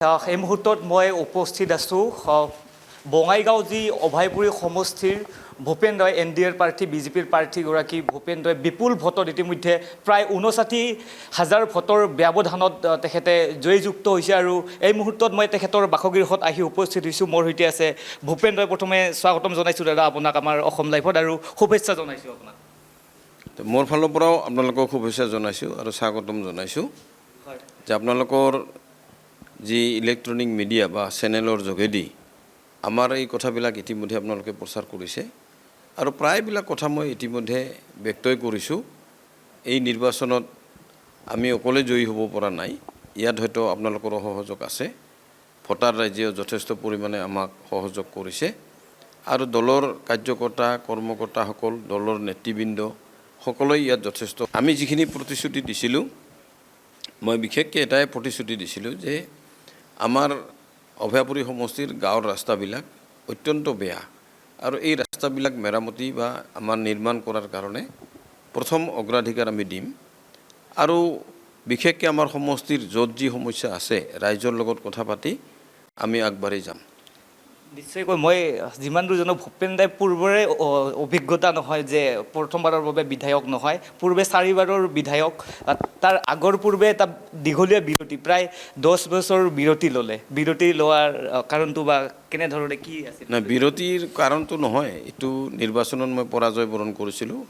এই মুহূৰ্তত মই উপস্থিত আছোঁ বঙাইগাঁও যি অভয়পুৰী সমষ্টিৰ ভূপেন ৰয় NDAৰ প্ৰাৰ্থী বিজেপিৰ প্ৰাৰ্থীগৰাকী ভূপেন ৰয় বিপুল ভোটত ইতিমধ্যে প্ৰায় 59,000 ভোটৰ ব্যৱধানত তেখেতে জয়যুক্ত হৈছে আৰু এই মুহূৰ্তত মই তেখেতৰ বাসগৃহত আহি উপস্থিত হৈছোঁ। মোৰ সৈতে আছে ভূপেন ৰয়। প্ৰথমে স্বাগতম জনাইছোঁ দাদা আপোনাক আমাৰ অসম লাইভত আৰু শুভেচ্ছা জনাইছোঁ আপোনাক। মোৰ ফালৰ পৰাও আপোনালোকক শুভেচ্ছা জনাইছোঁ আৰু স্বাগতম জনাইছোঁ যে আপোনালোকৰ যি ইলেক্ট্ৰনিক মিডিয়া বা চেনেলৰ যোগেদি আমাৰ এই কথাবিলাক ইতিমধ্যে আপোনালোকে প্ৰচাৰ কৰিছে আৰু প্ৰায়বিলাক কথা মই ইতিমধ্যে ব্যক্তই কৰিছোঁ। এই নিৰ্বাচনত আমি অকলে জয়ী হ'ব পৰা নাই, ইয়াত হয়তো আপোনালোকৰ সহযোগ আছে। ভোটাৰ ৰাইজেও যথেষ্ট পৰিমাণে আমাক সহযোগ কৰিছে আৰু দলৰ কাৰ্যকৰ্তা কৰ্মকৰ্তাসকল দলৰ নেতৃবৃন্দ সকলোৱে ইয়াত যথেষ্ট। আমি যিখিনি প্ৰতিশ্ৰুতি দিছিলোঁ, মই বিশেষকৈ এটাই প্ৰতিশ্ৰুতি দিছিলোঁ যে আমাৰ অভয়াপুৰী সমষ্টিৰ গাঁৱৰ ৰাস্তাবিলাক অত্যন্ত বেয়া আৰু এই ৰাস্তাবিলাক মেৰামতি বা আমাৰ নিৰ্মাণ কৰাৰ কাৰণে প্ৰথম অগ্ৰাধিকাৰ আমি দিম আৰু বিশেষকৈ আমাৰ সমষ্টিৰ য'ত যি সমস্যা আছে ৰাইজৰ লগত কথা পাতি আমি আগবাঢ়ি যাম। নিশ্চয়কৈ মই যিমান দূৰ জানো ভূপেন ৰায় পূৰ্বৰে অভিজ্ঞতা নহয় যে প্ৰথমবাৰৰ বাবে বিধায়ক নহয়, পূৰ্বে 4বাৰৰ বিধায়ক। তাৰ আগৰ পূৰ্বে এটা দীঘলীয়া বিৰতি প্ৰায় 10 বছৰ বিৰতি ল'লে। বিৰতি লোৱাৰ কাৰণটো বা কেনেধৰণে কি আছিল? নাই, বিৰতিৰ কাৰণটো নহয়, এইটো নিৰ্বাচনত মই পৰাজয় বৰণ কৰিছিলোঁ।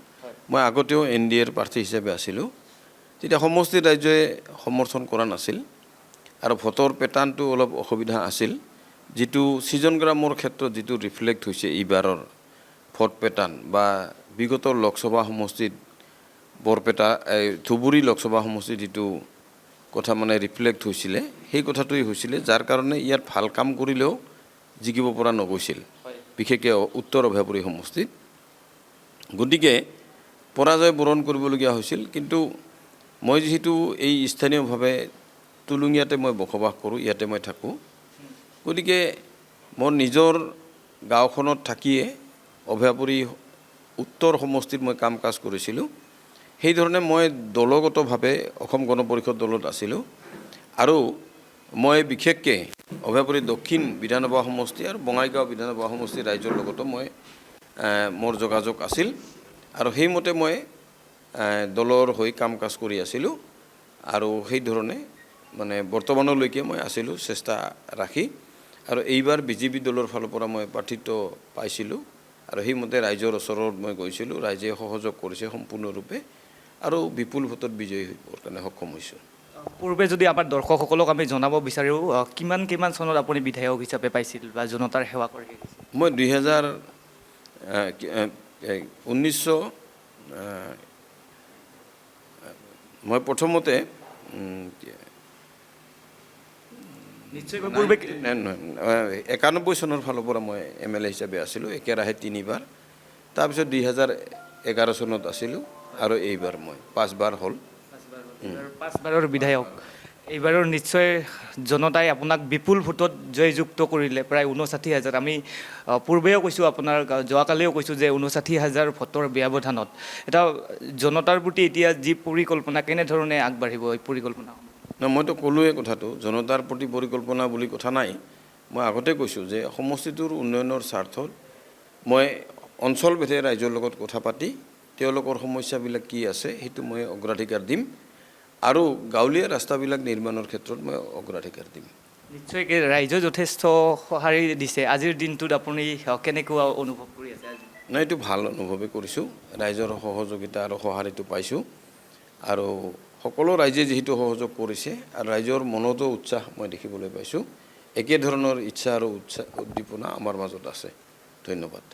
মই আগতেও NDAৰ প্ৰাৰ্থী হিচাপে আছিলোঁ, তেতিয়া সমষ্টিৰ ৰাইজে সমৰ্থন কৰা নাছিল আৰু ভোটৰ পেটাৰ্ণটো অলপ অসুবিধা আছিল। যিটো ছিজনগ্ৰামৰ ক্ষেত্ৰত যিটো ৰিফ্লেক্ট হৈছে এইবাৰৰ ভোট পেটাৰ্ণ বা বিগত লোকসভা সমষ্টিত বৰপেটা ধুবুৰী লোকসভা সমষ্টিত যিটো কথা মানে ৰিফ্লেক্ট হৈছিলে সেই কথাটোৱেই হৈছিলে, যাৰ কাৰণে ইয়াত ভাল কাম কৰিলেও জিকিব পৰা নগৈছিল, বিশেষকৈ উত্তৰ অভয়াপুৰী সমষ্টিত। গতিকে পৰাজয় বৰণ কৰিবলগীয়া হৈছিল। কিন্তু মই যিহেতু এই স্থানীয়ভাৱে টুলুঙীয়াতে মই বসবাস কৰোঁ, ইয়াতে মই থাকোঁ, গতিকে মোৰ নিজৰ গাঁওখনত থাকিয়ে অভয়াপুৰী উত্তৰ সমষ্টিত মই কাম কাজ কৰিছিলোঁ। সেইধৰণে মই দলগতভাৱে অসম গণ পৰিষদ দলত আছিলোঁ আৰু মই বিশেষকৈ অভয়াপুৰী দক্ষিণ বিধানসভা সমষ্টি আৰু বঙাইগাঁও বিধানসভা সমষ্টিৰ ৰাইজৰ লগতো মোৰ যোগাযোগ আছিল আৰু সেইমতে মই দলৰ হৈ কাম কাজ কৰি আছিলোঁ আৰু সেইধৰণে মানে বৰ্তমানলৈকে মই আছিলোঁ চেষ্টা ৰাখি। আৰু এইবাৰ বিজেপি দলৰ ফালৰ পৰা মই প্ৰাৰ্থিত্ব পাইছিলোঁ আৰু সেইমতে ৰাইজৰ ওচৰত মই গৈছিলোঁ, ৰাইজে সহযোগ কৰিছে সম্পূৰ্ণৰূপে আৰু বিপুল ভোটত বিজয়ী হ'বৰ কাৰণে সক্ষম হৈছোঁ। পূৰ্বে যদি আমাৰ দৰ্শকসকলক আমি জনাব বিচাৰোঁ, কিমান চনত আপুনি বিধায়ক হিচাপে পাইছিল বা জনতাৰ সেৱা কৰি? মই 2019 মই প্ৰথমতে 91 চনৰ ফালৰ পৰা মই MLA হিচাপে আছিলোঁ, একেৰাহে 3বাৰ। তাৰপিছত 2011 চনত আছিলোঁ আৰু এইবাৰ মই 5বাৰ হ'ল। 5বাৰৰ বিধায়ক। এইবাৰৰ নিশ্চয় জনতাই আপোনাক বিপুল ভোটত জয়যুক্ত কৰিলে, প্ৰায় 59,000। আমি পূৰ্বেও কৈছোঁ, আপোনাৰ যোৱাকালিও কৈছোঁ যে 59,000 ভোটৰ ব্যৱধানত এটা জনতাৰ প্ৰতি এতিয়া যি পৰিকল্পনা, কেনেধৰণে আগবাঢ়িব এই পৰিকল্পনা? মইতো ক'লোৱে কথাটো, জনতাৰ প্ৰতি পৰিকল্পনা বুলি কথা নাই। মই আগতে কৈছোঁ যে সমষ্টিটোৰ উন্নয়নৰ স্বাৰ্থত মই অঞ্চলভেদে ৰাইজৰ লগত কথা পাতি তেওঁলোকৰ সমস্যাবিলাক কি আছে সেইটো মই অগ্ৰাধিকাৰ দিম আৰু গাঁৱলীয়া ৰাস্তাবিলাক নিৰ্মাণৰ ক্ষেত্ৰত মই অগ্ৰাধিকাৰ দিম। নিশ্চয়কৈ ৰাইজে যথেষ্ট সঁহাৰি দিছে। আজিৰ দিনটোত আপুনি কেনেকুৱা অনুভৱ কৰি আছে? নাই, এইটো ভাল অনুভৱেই কৰিছোঁ, ৰাইজৰ সহযোগিতা আৰু সঁহাৰিটো পাইছোঁ আৰু সকলো ৰাইজে যিহেতু সহযোগ কৰিছে আৰু ৰাইজৰ মনতো উৎসাহ মই দেখিবলৈ পাইছোঁ। একেধৰণৰ ইচ্ছা আৰু উদ্দীপনা আমাৰ মাজত আছে। ধন্যবাদ।